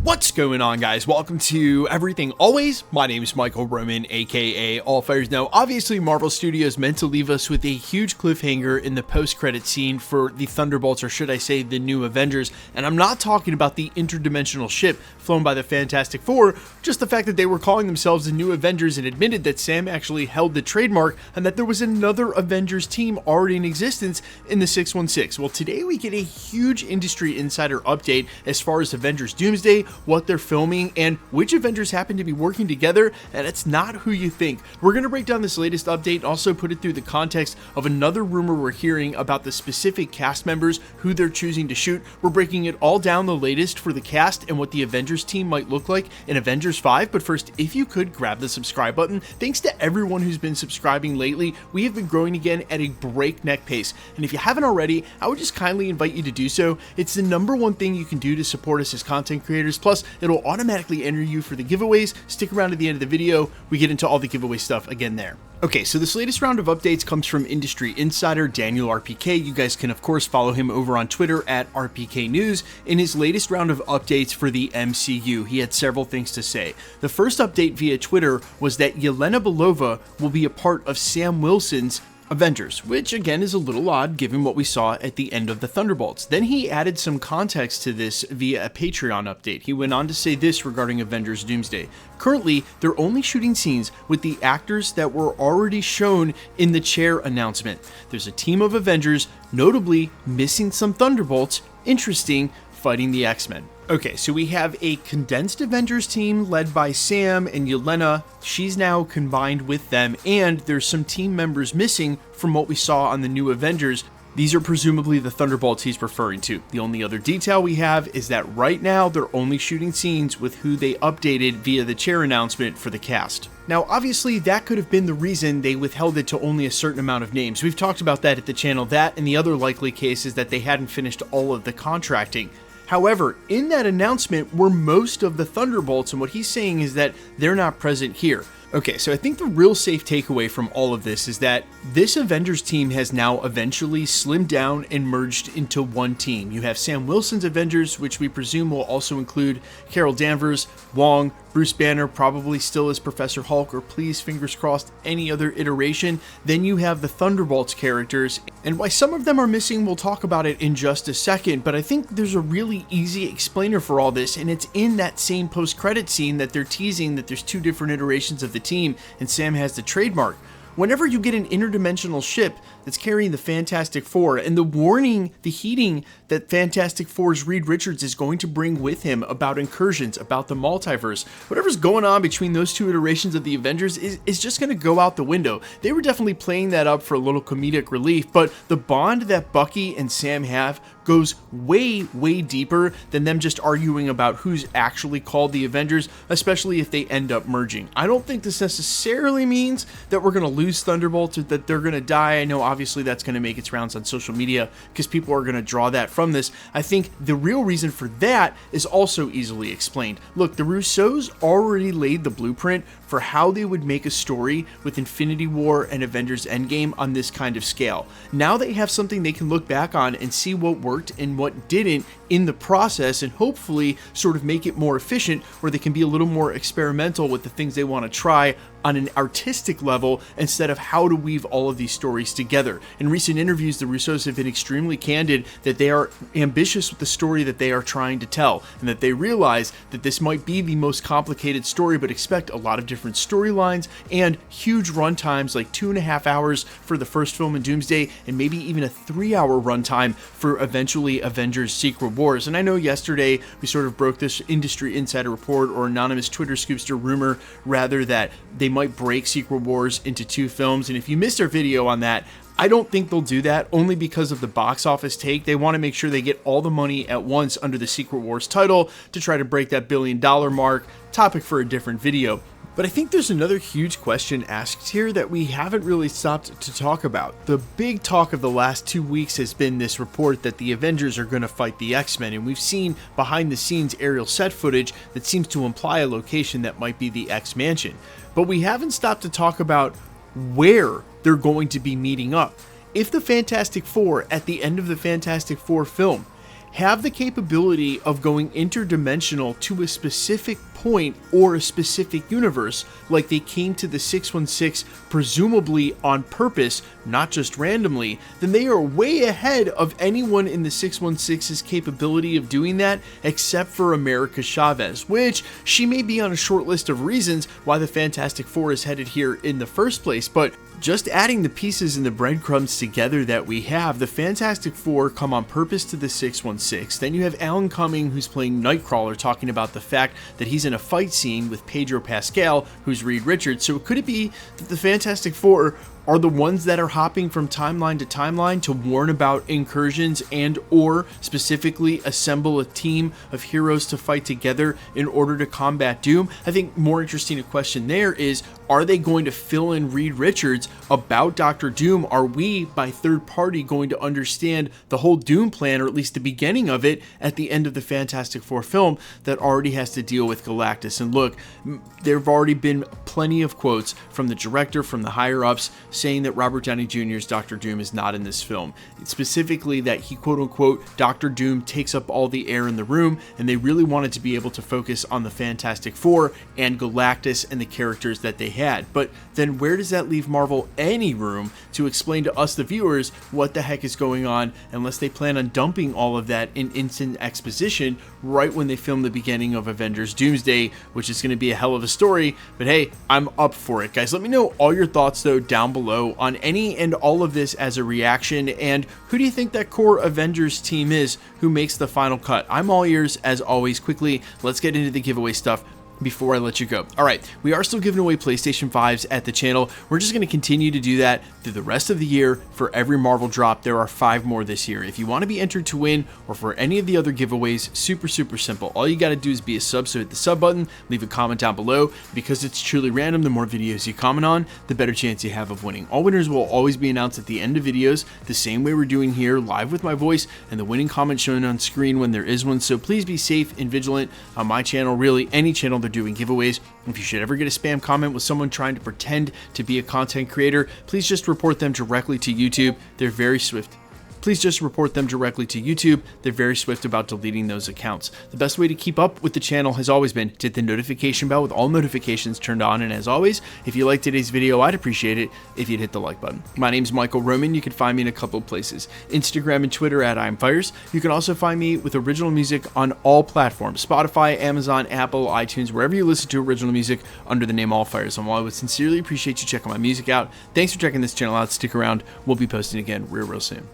What's going on, guys? Welcome to Everything Always. My name is Michael Roman, aka Allfires. Now, obviously, Marvel Studios meant to leave us with a huge cliffhanger in the post-credit scene for the Thunderbolts, or should I say the new Avengers, and I'm not talking about the interdimensional ship flown by the Fantastic Four, just the fact that they were calling themselves the new Avengers and admitted that Sam actually held the trademark and that there was another Avengers team already in existence in the 616. Well, today we get a huge industry insider update as far as Avengers Doomsday, what they're filming, and which Avengers happen to be working together, and it's not who you think. We're going to break down this latest update and also put it through the context of another rumor we're hearing about the specific cast members, who they're choosing to shoot. We're breaking it all down, the latest for the cast and what the Avengers team might look like in Avengers 5, but first, if you could grab the subscribe button. Thanks to everyone who's been subscribing lately. We have been growing again at a breakneck pace, and if you haven't already, I would just kindly invite you to do so. It's the #1 thing you can do to support us as content creators. Plus, it'll automatically enter you for the giveaways. Stick around to the end of the video. We get into all the giveaway stuff again there. Okay, so this latest round of updates comes from industry insider Daniel RPK. You guys can, of course, follow him over on Twitter at RPK News. In his latest round of updates for the MCU, he had several things to say. The first update via Twitter was that Yelena Belova will be a part of Sam Wilson's Avengers, which again is a little odd given what we saw at the end of the Thunderbolts. Then he added some context to this via a Patreon update. He went on to say this regarding Avengers Doomsday. Currently, they're only shooting scenes with the actors that were already shown in the chair announcement. There's a team of Avengers, notably missing some Thunderbolts, interesting, fighting the X-Men. Okay, so we have a condensed Avengers team led by Sam and Yelena. She's now combined with them, and there's some team members missing from what we saw on the new Avengers. These are presumably the Thunderbolts he's referring to. The only other detail we have is that right now they're only shooting scenes with who they updated via the chair announcement for the cast. Now, obviously, that could have been the reason they withheld it to only a certain amount of names. We've talked about that at the channel. That and the other likely case is that they hadn't finished all of the contracting. However, in that announcement were most of the Thunderbolts, and what he's saying is that they're not present here. Okay, so I think the real safe takeaway from all of this is that this Avengers team has now eventually slimmed down and merged into one team. You have Sam Wilson's Avengers, which we presume will also include Carol Danvers, Wong, Bruce Banner, probably still as Professor Hulk, or please, fingers crossed, any other iteration. Then you have the Thunderbolts characters, and why some of them are missing, we'll talk about it in just a second, but I think there's a really easy explainer for all this, and it's in that same post-credit scene that they're teasing that there's two different iterations of the team, and Sam has the trademark. Whenever you get an interdimensional ship that's carrying the Fantastic Four, and the warning, the heeding that Fantastic Four's Reed Richards is going to bring with him about incursions, about the multiverse, whatever's going on between those two iterations of the Avengers is just going to go out the window. They were definitely playing that up for a little comedic relief, but the bond that Bucky and Sam have goes way, way deeper than them just arguing about who's actually called the Avengers, especially if they end up merging. I don't think this necessarily means that we're going to lose Thunderbolts or that they're going to die. I know obviously that's going to make its rounds on social media because people are going to draw that from this. I think the real reason for that is also easily explained. Look, the Russos already laid the blueprint for how they would make a story with Infinity War and Avengers Endgame on this kind of scale. Now they have something they can look back on and see what worked and what didn't in the process, and hopefully sort of make it more efficient, where they can be a little more experimental with the things they want to try on an artistic level instead of how to weave all of these stories together. In recent interviews, the Russos have been extremely candid that they are ambitious with the story that they are trying to tell, and that they realize that this might be the most complicated story, but expect a lot of different storylines and huge run times, like 2.5 hours for the first film in Doomsday, and maybe even a 3-hour runtime for eventually Avengers Secret Wars. And I know yesterday we sort of broke this industry insider report or anonymous Twitter scoopster rumor, rather, that they might break Secret Wars into 2 films, and if you missed our video on that, I don't think they'll do that, only because of the box office take. They want to make sure they get all the money at once under the Secret Wars title to try to break that $1 billion mark. Topic for a different video. But I think there's another huge question asked here that we haven't really stopped to talk about. The big talk of the last 2 weeks has been this report that the Avengers are going to fight the X-Men, and we've seen behind the scenes aerial set footage that seems to imply a location that might be the X-Mansion. But we haven't stopped to talk about where they're going to be meeting up. If the Fantastic Four, at the end of the Fantastic Four film, have the capability of going interdimensional to a specific point or a specific universe, like they came to the 616 presumably on purpose, not just randomly, then they are way ahead of anyone in the 616's capability of doing that, except for America Chavez, which she may be on a short list of reasons why the Fantastic Four is headed here in the first place. But just adding the pieces and the breadcrumbs together that we have, the Fantastic Four come on purpose to the 616. Then you have Alan Cumming, who's playing Nightcrawler, talking about the fact that he's in a fight scene with Pedro Pascal, who's Reed Richards. So could it be that the Fantastic Four are the ones that are hopping from timeline to timeline to warn about incursions and or specifically assemble a team of heroes to fight together in order to combat Doom? I think more interesting a question there is, are they going to fill in Reed Richards about Dr. Doom? Are we, by third party, going to understand the whole Doom plan, or at least the beginning of it, at the end of the Fantastic Four film that already has to deal with Galactus? And look, there have already been plenty of quotes from the director, from the higher-ups, saying that Robert Downey Jr.'s Dr. Doom is not in this film. Specifically that he, quote-unquote, Dr. Doom takes up all the air in the room, and they really wanted to be able to focus on the Fantastic Four and Galactus and the characters that they had. But then where does that leave Marvel any room to explain to us, the viewers, what the heck is going on, unless they plan on dumping all of that in instant exposition right when they film the beginning of Avengers Doomsday, which is going to be a hell of a story. But hey, I'm up for it, guys. Let me know all your thoughts, though, down below on any and all of this as a reaction, and who do you think that core Avengers team is who makes the final cut? I'm all ears as always. Quickly, let's get into the giveaway stuff before I let you go. All right, we are still giving away PlayStation 5s at the channel. We're just going to continue to do that through the rest of the year. For every Marvel drop, there are 5 more this year. If you want to be entered to win, or for any of the other giveaways, super simple. All you got to do is be a sub, so hit the sub button, leave a comment down below. Because it's truly random, the more videos you comment on, the better chance you have of winning. All winners will always be announced at the end of videos, the same way we're doing here, live with my voice, and the winning comment shown on screen when there is one. So please be safe and vigilant on my channel, really any channel they're doing giveaways. If you should ever get a spam comment with someone trying to pretend to be a content creator, please just report them directly to YouTube. They're very swift. Please just report them directly to YouTube. They're very swift about deleting those accounts. The best way to keep up with the channel has always been to hit the notification bell with all notifications turned on. And as always, if you like today's video, I'd appreciate it if you'd hit the like button. My name's Michael Roman. You can find me in a couple of places. Instagram and Twitter at I'mFires. You can also find me with original music on all platforms. Spotify, Amazon, Apple, iTunes, wherever you listen to original music under the name AllFires. And while I would sincerely appreciate you checking my music out, thanks for checking this channel out. Stick around. We'll be posting again real soon.